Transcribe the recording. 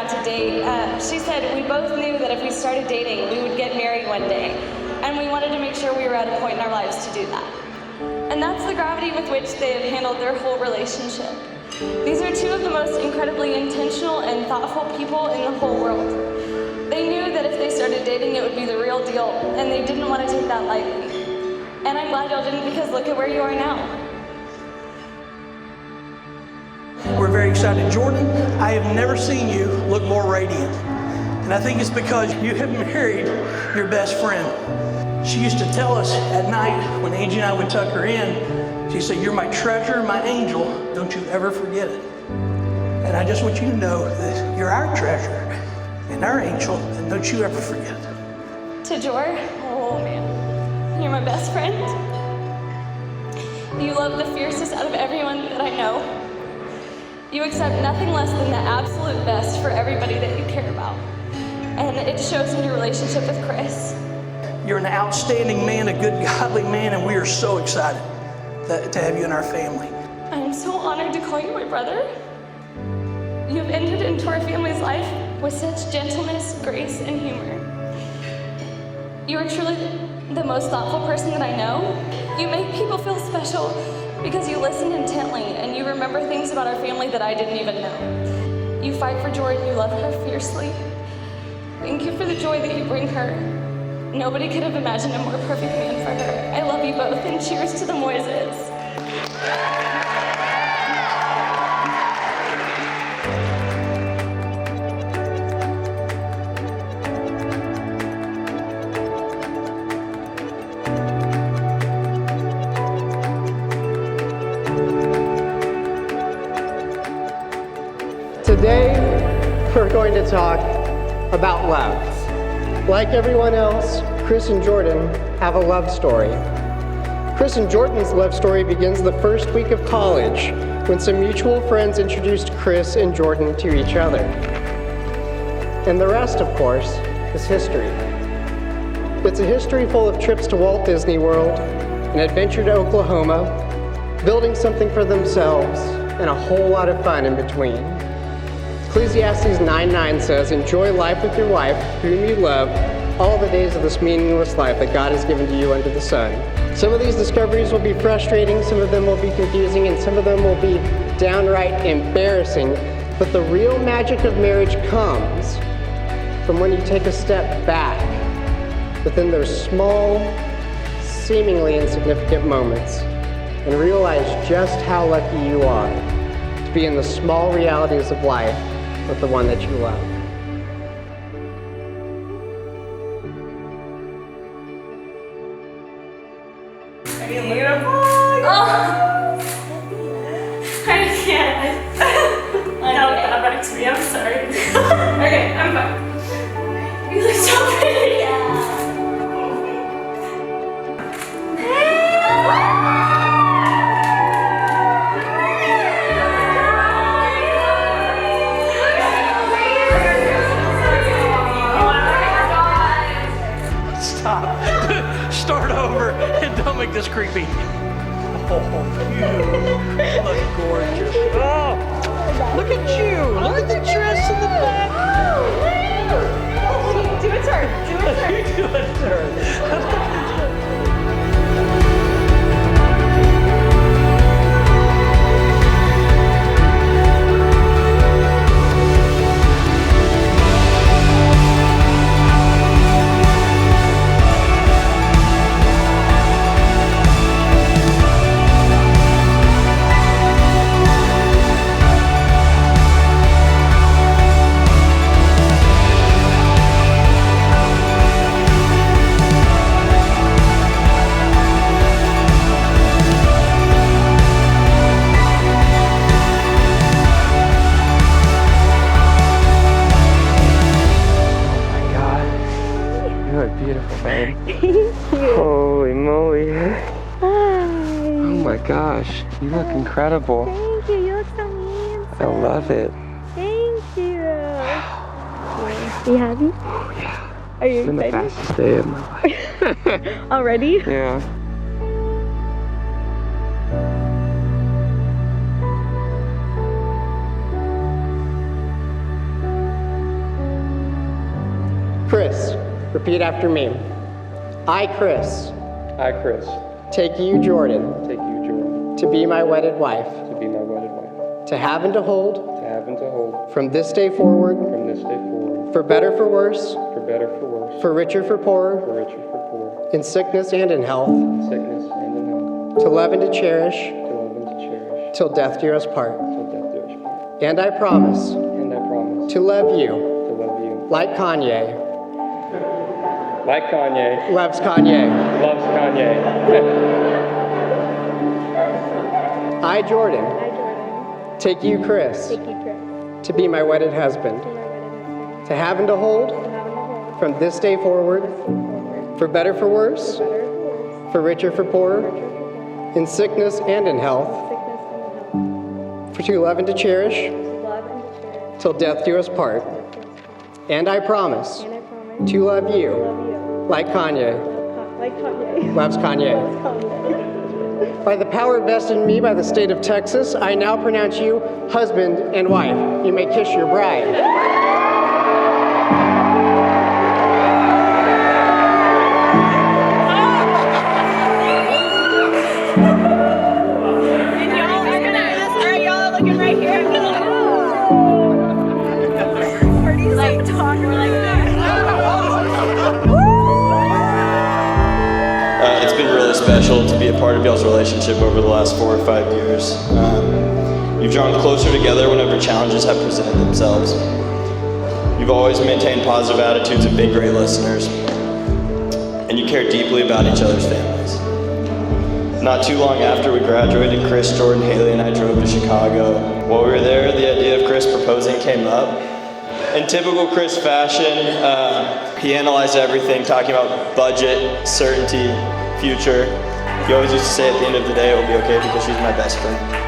about to date, she said we both knew that if we started dating, we would get married one day. And we wanted to make sure we were at a point in our lives to do that. And that's the gravity with which they have handled their whole relationship. These are two of the most incredibly intentional and thoughtful people in the whole world. They knew that if they started dating, it would be the real deal, and they didn't want to take that lightly. And I'm glad y'all didn't, because look at where you are now. We're very excited. Jordan, I have never seen you look more radiant. And I think it's because you have married your best friend. She used to tell us at night when Angie and I would tuck her in, she said, "You're my treasure, my angel. Don't you ever forget it." And I just want you to know that you're our treasure and our angel, and don't you ever forget it. To Jor, oh man, you're my best friend. You love the fiercest out of everyone that I know. You accept nothing less than the absolute best for everybody that you care about. And it shows in your relationship with Chris. You're an outstanding man, a good, godly man, and we are so excited to have you in our family. I am so honored to call you my brother. You have entered into our family's life with such gentleness, grace, and humor. You are truly the most thoughtful person that I know. You make people feel special because you listen intently and you remember things about our family that I didn't even know. You fight for Jordan, you love her fiercely. Thank you for the joy that you bring her. Nobody could have imagined a more perfect man for her. I love you both, and cheers to the Moises. Today, we're going to talk about love. Like everyone else, Chris and Jordan have a love story. Chris and Jordan's love story begins the first week of college when some mutual friends introduced Chris and Jordan to each other. And the rest, of course, is history. It's a history full of trips to Walt Disney World, an adventure to Oklahoma, building something for themselves, and a whole lot of fun in between. Ecclesiastes 9:9 says, "Enjoy life with your wife, whom you love, all the days of this meaningless life that God has given to you under the sun." Some of these discoveries will be frustrating, some of them will be confusing, and some of them will be downright embarrassing. But the real magic of marriage comes from when you take a step back within those small, seemingly insignificant moments and realize just how lucky you are to be in the small realities of life with the one that you love. Beautiful. Oh. I can't. I know that back to me. I'm sorry. Okay, I'm fine. You look so pretty. Stop. Start over and don't make this creepy. Oh, you look gorgeous. Oh, look at you. Look at the dress in the back. Do a turn. Do a turn. You do a turn. Beautiful, babe. Holy moly. Hi. Oh my gosh, you look incredible. Thank you. You look so handsome. I love it. Thank you. Are you happy? Oh yeah. Are you It's been the excited? fastest day of my life. Already? Yeah. Chris, repeat after me. I, Chris, I, Chris, take you, Jordan, take you, Jordan, to be my wedded wife, to be my wedded wife, to have and to hold, to have and to hold, from this day forward, from this day forward, for better, for worse, for better, for worse, for richer, for poorer, for richer, for poor, in sickness and in health, in sickness and in health, to love and to cherish, to love and to cherish, till death do us part. till death do us part. And I promise And I promise to love you to love you like Kanye like Kanye loves Kanye. loves Kanye. I, Jordan, I, Jordan, take you, Chris, take you, Chris, to be my wedded husband, to my wedded husband, to have and to hold, to have and to hold, from this day forward, forward, for better, for worse, better, for worse, for richer, for poorer, richer, for poor, in sickness and in health, sickness and in health, for to love and to cherish, to love and to cherish, till death do us part. till death do us part. And I promise And I promise to love you love you like Kanye like Kanye loves Kanye. loves Kanye. By the power vested in me by the state of Texas, I now pronounce you husband and wife. You may kiss your bride. Are y'all looking right here? Party's like talk like It's been really special to be a part of y'all's relationship over the last 4 or 5 years. You've drawn closer together whenever challenges have presented themselves. You've always maintained positive attitudes and been great listeners. And you care deeply about each other's families. Not too long after we graduated, Chris, Jordan, Haley, and I drove to Chicago. While we were there, the idea of Chris proposing came up. In typical Chris fashion, he analyzed everything, talking about budget, certainty, future. He always used to say at the end of the day, it will be okay because she's my best friend.